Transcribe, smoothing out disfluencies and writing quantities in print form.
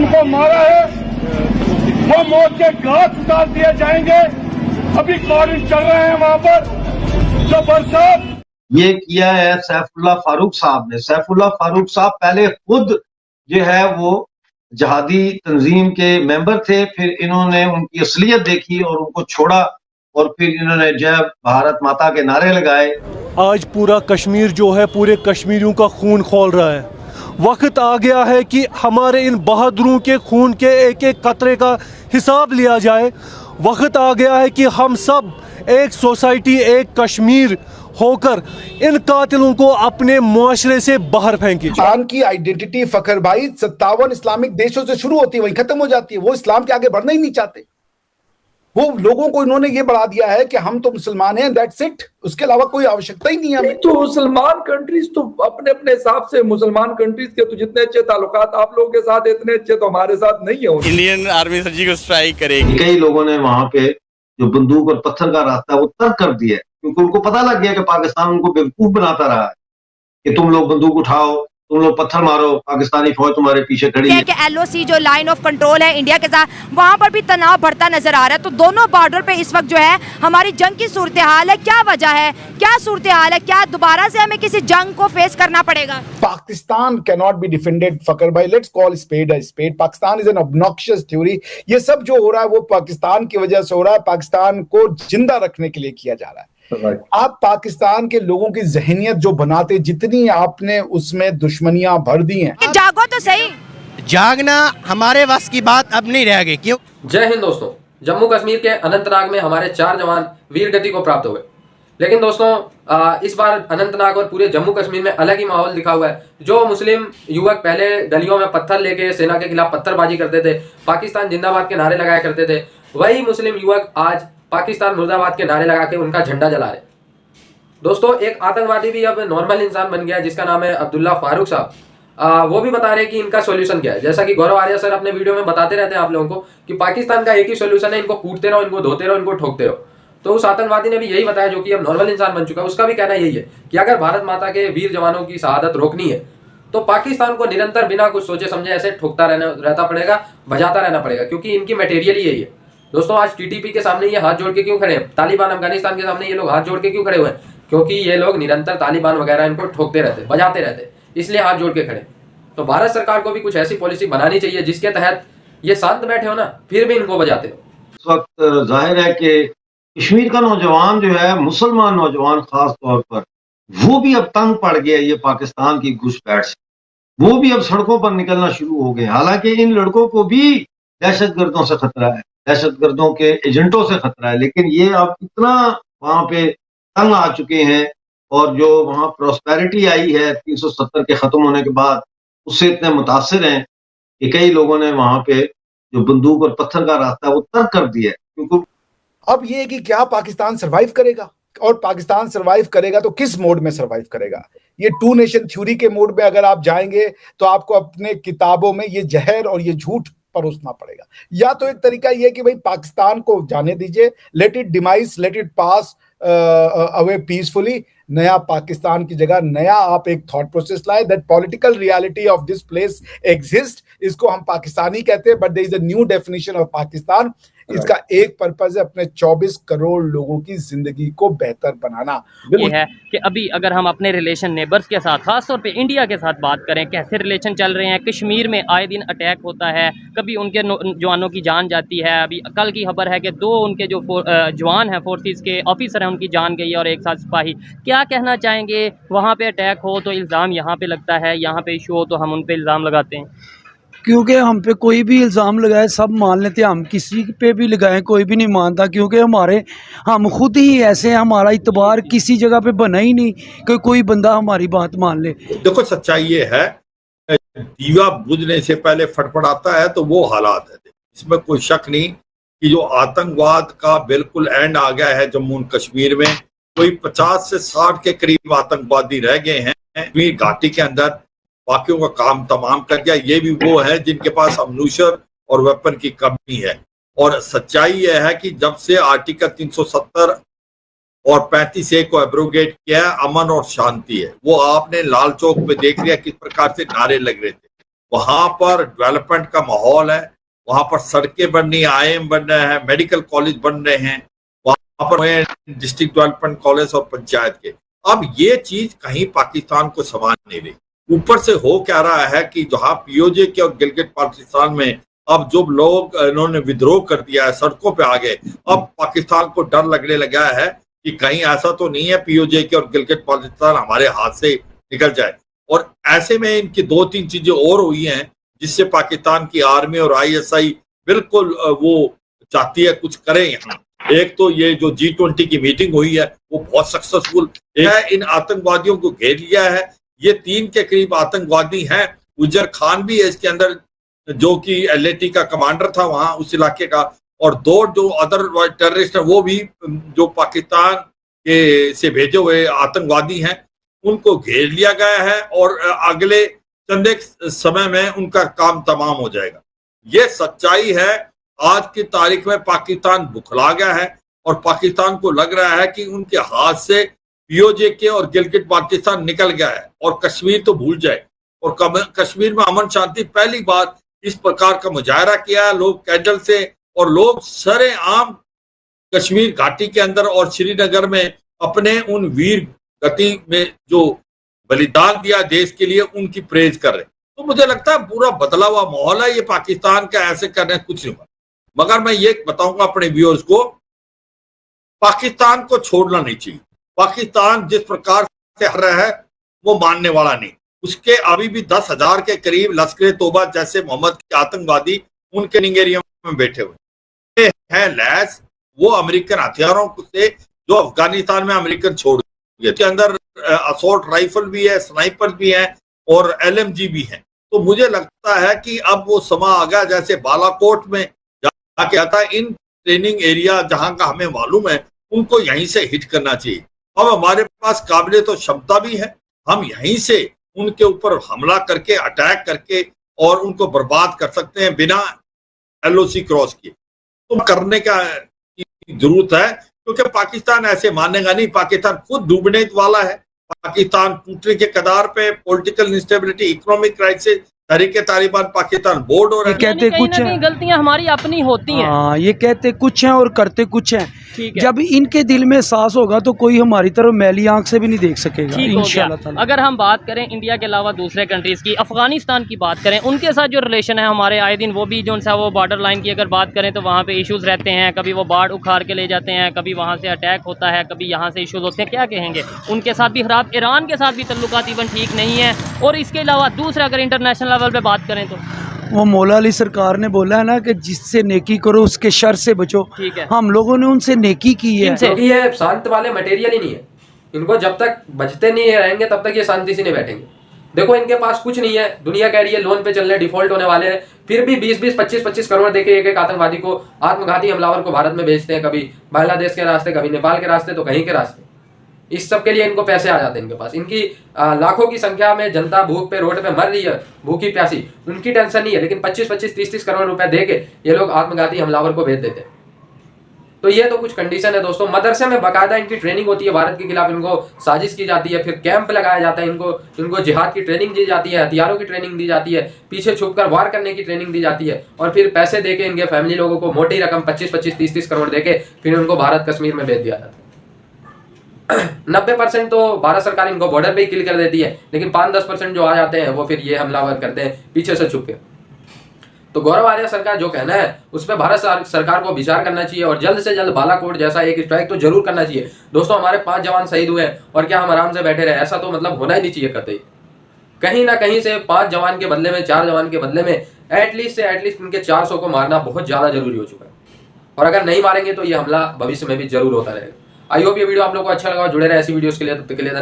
उनको मारा है वो मौत के घाट उतार दिए जाएंगे। अभी कॉरिन चल रहे हैं वहां पर जो बरसात ये किया है सैफुल्लाह फारूक साहब ने। सैफुल्लाह फारूक साहब पहले खुद जो है वो जहादी तंजीम के मेंबर थे, फिर इन्होंने उनकी असलियत देखी और उनको छोड़ा और फिर इन्होंने जय भारत माता के नारे लगाए। आज पूरा कश्मीर जो है पूरे कश्मीरियों का खून खौल रहा है। वक्त आ गया है कि हमारे इन बहादुरों के खून के एक एक कतरे का हिसाब लिया जाए। वक्त आ गया है कि हम सब एक सोसाइटी, एक कश्मीर होकर इन कातिलों को अपने मुआशरे से बाहर फेंके। पाकिस्तान की आइडेंटिटी फखर भाई 57 इस्लामिक देशों से शुरू होती है, वहीं खत्म हो जाती है। वो इस्लाम के आगे बढ़ना ही नहीं चाहते। वो लोगों को इन्होंने ये बढ़ा दिया है कि हम तो मुसलमान हैं, दैट्स इट, उसके अलावा कोई आवश्यकता ही नहीं है हमें। तो मुसलमान कंट्रीज तो अपने अपने हिसाब से, मुसलमान कंट्रीज के तो जितने अच्छे ताल्लुकात आप लोगों के साथ, इतने अच्छे तो हमारे साथ नहीं है। इंडियन आर्मी सर्जिकल स्ट्राइक करेगी। कई लोगों ने वहां पे जो बंदूक और पत्थर का रास्ता है वो तर्क कर दिया है, क्योंकि उनको पता लग गया कि पाकिस्तान उनको बेवकूफ बनाता रहा है कि तुम लोग बंदूक उठाओ, तुम लोग पत्थर मारो, पाकिस्तानी फौज तुम्हारे पीछे खड़ी है। कि LOC जो लाइन ऑफ कंट्रोल है इंडिया के साथ, वहां पर भी तनाव बढ़ता नजर आ रहा है। तो दोनों बॉर्डर पे इस वक्त जो है हमारी जंग की सूरत हाल है। क्या वजह है, क्या सूरत हाल है, क्या दोबारा से हमें किसी जंग को फेस करना पड़ेगा? Pakistan cannot be defended Fakhar भाई, let's call spade a spade. Pakistan is an obnoxious theory. ये सब जो हो रहा है वो पाकिस्तान की वजह से हो रहा है, पाकिस्तान को जिंदा रखने के लिए किया जा रहा है। आप पाकिस्तान के लोगों की जहनियत जो बनाते, जितनी आपने उसमें दुश्मनियां भर दी हैं। जागो तो सही। जागना हमारे बस की बात अब नहीं रह गई। क्यों? जय हिंद दोस्तों। जम्मू कश्मीर के अनंतनाग में हमारे 4 जवान वीर गति को प्राप्त हुए। लेकिन दोस्तों इस बार अनंतनाग और पूरे जम्मू कश्मीर में अलग ही माहौल दिखा हुआ है। जो मुस्लिम युवक पहले गलियों में पत्थर लेके सेना के खिलाफ पत्थरबाजी करते थे, पाकिस्तान जिंदाबाद के नारे लगाया करते थे, वही मुस्लिम युवक आज पाकिस्तान मुर्दाबाद के नारे लगा के उनका झंडा जला रहे। दोस्तों एक आतंकवादी भी अब नॉर्मल इंसान बन गया जिसका नाम है अब्दुल्ला फारूक साहब। वो भी बता रहे हैं कि इनका सॉल्यूशन क्या है। जैसा कि गौरव आर्या सर अपने वीडियो में बताते रहते हैं आप लोगों को कि पाकिस्तान का एक ही सॉल्यूशन है, इनको कूटते रहो, इनको धोते रहो, इनको ठोकते रहो। तो उस आतंकवादी ने भी यही बताया जो कि अब नॉर्मल इंसान बन चुका है। उसका भी कहना यही है कि अगर भारत माता के वीर जवानों की शहादत रोकनी है तो पाकिस्तान को निरंतर बिना कुछ सोचे समझे ऐसे ठोकता रहता पड़ेगा, बजाता रहना पड़ेगा, क्योंकि इनकी मटेरियल ही यही है। दोस्तों आज TTP के सामने ये हाथ जोड़ के क्यों खड़े हैं? तालिबान अफगानिस्तान के सामने ये लोग हाथ जोड़ के क्यों खड़े हुए हैं? क्योंकि ये लोग निरंतर तालिबान वगैरह इनको ठोकते रहते, बजाते रहते, इसलिए हाथ जोड़ के खड़े। तो भारत सरकार को भी कुछ ऐसी पॉलिसी बनानी चाहिए जिसके तहत ये शांत बैठे हो ना, फिर भी इनको बजाते हो। इस वक्त जाहिर है कि कश्मीर का नौजवान जो है, मुसलमान नौजवान खास तौर पर, वो भी अब तंग पड़ गया ये पाकिस्तान की घुसपैठ से। वो भी अब सड़कों पर निकलना शुरू हो गए। हालांकि इन लड़कों को भी दहशतगर्दों से खतरा है, दहशतगर्दों के एजेंटों से खतरा है, लेकिन ये अब इतना वहां पे तंग आ चुके हैं और जो वहां प्रॉस्पेरिटी आई है 370 के खत्म होने के बाद, उससे इतने मुतासिर हैं कि कई लोगों ने वहां पे जो बंदूक और पत्थर का रास्ता है वो तर्क कर दिया है। क्योंकि अब ये है कि क्या पाकिस्तान सरवाइव करेगा, और पाकिस्तान सरवाइव करेगा तो किस मोड में सरवाइव करेगा? ये 2 नेशन थ्योरी के मोड में अगर आप जाएंगे तो आपको अपने किताबों में ये जहर और ये झूठ परोसना पड़ेगा। या तो एक तरीका ये कि भाई पाकिस्तान को जाने दीजिए, let it demise, let it pass away peacefully. नया पाकिस्तान की जगह नया आप एक थॉट प्रोसेस लाए, that political reality of this place exist. इसको हम पाकिस्तानी कहते हैं, but there is a new definition of Pakistan. इसका एक पर्पज है अपने 24 करोड़ लोगों की जिंदगी को बेहतर बनाना। ये है कि अभी अगर हम अपने रिलेशन नेबर्स के साथ, खासतौर पे इंडिया के साथ बात करें, कैसे रिलेशन चल रहे हैं। कश्मीर में आए दिन अटैक होता है, कभी उनके जवानों की जान जाती है। अभी कल की खबर है कि 2 उनके जो जवान हैं, फोर्सेस के ऑफिसर हैं, उनकी जान गई है और एक साथ सिपाही। क्या कहना चाहेंगे? वहाँ पे अटैक हो तो इल्ज़ाम यहाँ पे लगता है, यहाँ पे इशू हो तो हम उन पे इल्ज़ाम लगाते हैं। क्योंकि हम पे कोई भी इल्ज़ाम लगाए सब मान लेते हैं, हम किसी पे भी लगाएं कोई भी नहीं मानता, क्योंकि हम खुद ही ऐसे, हमारा इतबार किसी जगह पे बना ही नहीं कि कोई बंदा हमारी बात मान ले। देखो सच्चाई ये है, दीवा बुझने से पहले फटफड़ाता है, तो वो हालात है। इसमें कोई शक नहीं कि जो आतंकवाद का बिल्कुल एंड आ गया है जम्मू एंड कश्मीर में। कोई 50 से 60 के करीब आतंकवादी रह गए हैं कश्मीर घाटी के अंदर, बाकियों का काम तमाम कर दिया। ये भी वो है जिनके पास अम्यूनिशन और वेपन की कमी है। और सच्चाई यह है कि जब से आर्टिकल 370 और 35A को एब्रोगेट किया है, अमन और शांति है। वो आपने लाल चौक पे देख लिया किस प्रकार से नारे लग रहे थे, वहां पर डेवलपमेंट का माहौल है, वहां पर सड़कें बन रही, IIM बन रहे हैं, मेडिकल कॉलेज बन रहे हैं, वहां पर डिस्ट्रिक्ट डेवलपमेंट कॉलेज और पंचायत के। अब ये चीज कहीं पाकिस्तान को संभाल नहीं रही। ऊपर से हो क्या रहा है कि जहां POJ के और गिलगित बाल्टिस्तान में अब जो लोग इन्होंने विद्रोह कर दिया है, सड़कों पे आ गए, अब पाकिस्तान को डर लगने लगा है कि कहीं ऐसा तो नहीं है POJ के और गिलगित बाल्टिस्तान हमारे हाथ से निकल जाए। और ऐसे में इनकी 2-3 चीजें और हुई हैं जिससे पाकिस्तान की आर्मी और ISI बिल्कुल वो चाहती है कुछ करें यहाँ। एक तो ये जो G20 की मीटिंग हुई है वो बहुत सक्सेसफुल है, इन आतंकवादियों को घेर लिया है। ये 3 के करीब आतंकवादी हैं, उजर खान भी है इसके अंदर जो कि LAT का कमांडर था वहां उस इलाके का, और 2 जो अदर टेररिस्ट हैं वो भी जो पाकिस्तान के से भेजे हुए आतंकवादी हैं, उनको घेर लिया गया है और अगले चंद एक समय में उनका काम तमाम हो जाएगा। ये सच्चाई है। आज की तारीख में पाकिस्तान बुखला गया है और पाकिस्तान को लग रहा है कि उनके हाथ से POJ के और गिलगित बाल्टिस्तान निकल गया है और कश्मीर तो भूल जाए। और कश्मीर में अमन शांति पहली बार इस प्रकार का मुजाहरा किया है लोग कैंडल से, और लोग सरेआम कश्मीर घाटी के अंदर और श्रीनगर में अपने उन वीर गति में जो बलिदान दिया देश के लिए उनकी प्रेज कर रहे। तो मुझे लगता है पूरा बदला हुआ माहौल है। ये पाकिस्तान का ऐसे करने कुछ नहीं हुआ। मगर मैं ये बताऊंगा अपने व्यूअर्स को, पाकिस्तान को छोड़ना नहीं चाहिए। पाकिस्तान जिस प्रकार से हर रहा है वो मानने वाला नहीं। उसके अभी भी 10,000 के करीब लश्कर तोबा जैसे मोहम्मद के आतंकवादी उनके निगेरिया में बैठे हुए हैं लैस वो अमेरिकन हथियारों से जो अफगानिस्तान में अमेरिकन छोड़ दिए। के अंदर असॉल्ट राइफल भी है, स्नाइपर भी है और LMG भी है। तो मुझे लगता है कि अब वो समय आ गया जैसे बालाकोट में जाके आता है, इन ट्रेनिंग एरिया जहां का हमें मालूम है उनको यहीं से हिट करना चाहिए। अब हमारे पास काबिलियत और क्षमता भी है, हम यहीं से उनके ऊपर हमला करके अटैक करके और उनको बर्बाद कर सकते हैं बिना LOC क्रॉस किए। तो करने का जरूरत है क्योंकि पाकिस्तान ऐसे मानेगा नहीं। पाकिस्तान खुद डूबने वाला है, पाकिस्तान टूटने के कगार पे, political instability, economic crisis, Tehreek-e Taliban Pakistan board हो रहा है। कहते कुछ हैं, गलतियां हमारी अपनी होती हैं। हाँ, ये कहते कुछ हैं और करते कुछ हैं। ठीक है। जब इनके दिल में एहसास होगा तो कोई हमारी तरफ मैली आंख से भी नहीं देख सकेगा ठीक हो इंशाल्लाह गया। ताला। अगर हम बात करें इंडिया के अलावा दूसरे कंट्रीज़ की, अफगानिस्तान की बात करें, उनके साथ जो रिलेशन है हमारे आए दिन वो भी जो सा वो बॉर्डर लाइन की अगर बात करें तो वहाँ पे इश्यूज़ रहते हैं। कभी वो बाढ़ उखाड़ के ले जाते हैं, कभी वहाँ से अटैक होता है, कभी यहाँ से इश्यूज़ होते हैं। क्या कहेंगे उनके साथ भी खराब, ईरान के साथ भी तल्लुकात इवन ठीक नहीं है। और इसके अलावा दूसरा अगर इंटरनेशनल लेवल पर बात करें तो वो मौला अली सरकार ने बोला है ना कि जिससे नेकी करो उसके शर से बचो। ठीक है। हम लोगों ने उनसे नेकी की है। क्योंकि ये शांत वाले मटेरियल ही नहीं है। इनको जब तक बचते नहीं रहेंगे तब तक ये शांति से नहीं बैठेंगे। देखो इनके पास कुछ नहीं है, दुनिया कह रही है लोन पे चल रहे, डिफॉल्ट होने वाले हैं, फिर भी 20-20, 25-25 करोड़ देके एक आतंकवादी को, आत्मघाती हमलावर को भारत में भेजते हैं। कभी बांग्लादेश के रास्ते, कभी नेपाल के रास्ते, तो कहीं के रास्ते। इस सब के लिए इनको पैसे आ जाते हैं इनके पास। इनकी लाखों की संख्या में जनता भूख पे रोड पे मर रही है, भूखी प्यासी, उनकी टेंशन नहीं है। लेकिन 25-25, 30-30 करोड़ रुपए देके ये लोग आत्मघाती हमलावर को भेज देते हैं। तो ये तो कुछ कंडीशन है दोस्तों। मदरसे में बाकायदा इनकी ट्रेनिंग होती है, भारत के खिलाफ इनको साजिश की जाती है, फिर कैंप लगाया जाता है, इनको जिहाद की ट्रेनिंग दी जाती है, हथियारों की ट्रेनिंग दी जाती है, पीछे छुपकर वार करने की ट्रेनिंग दी जाती है, और फिर पैसे देके इनके फैमिली लोगों को मोटी रकम 25-25, 30-30 करोड़ देके फिर उनको भारत कश्मीर में भेज दिया जाता है। 90% तो भारत सरकार इनको बॉर्डर पे ही किल कर देती है, लेकिन 5-10% जो आ जाते हैं वो फिर ये हमलावर करते हैं पीछे से छुप के। तो गौरव आर्या सरकार जो कहना है उस पर भारत सरकार को विचार करना चाहिए और जल्द से जल्द बालाकोट जैसा एक स्ट्राइक तो जरूर करना चाहिए। दोस्तों हमारे 5 जवान शहीद हुए हैं और क्या हम आराम से बैठे रहे? ऐसा तो मतलब होना ही नहीं चाहिए कतई। कहीं ना कहीं से 5 जवान के बदले में, 4 जवान के बदले में एटलीस्ट इनके 400 को मारना बहुत ज्यादा जरूरी हो चुका है। और अगर नहीं मारेंगे तो ये हमला भविष्य में भी जरूर होता रहेगा। आई होप ये वीडियो आप लोगों को अच्छा लगा, जुड़े रहे ऐसी वीडियोस के लिए। तब तक के लिए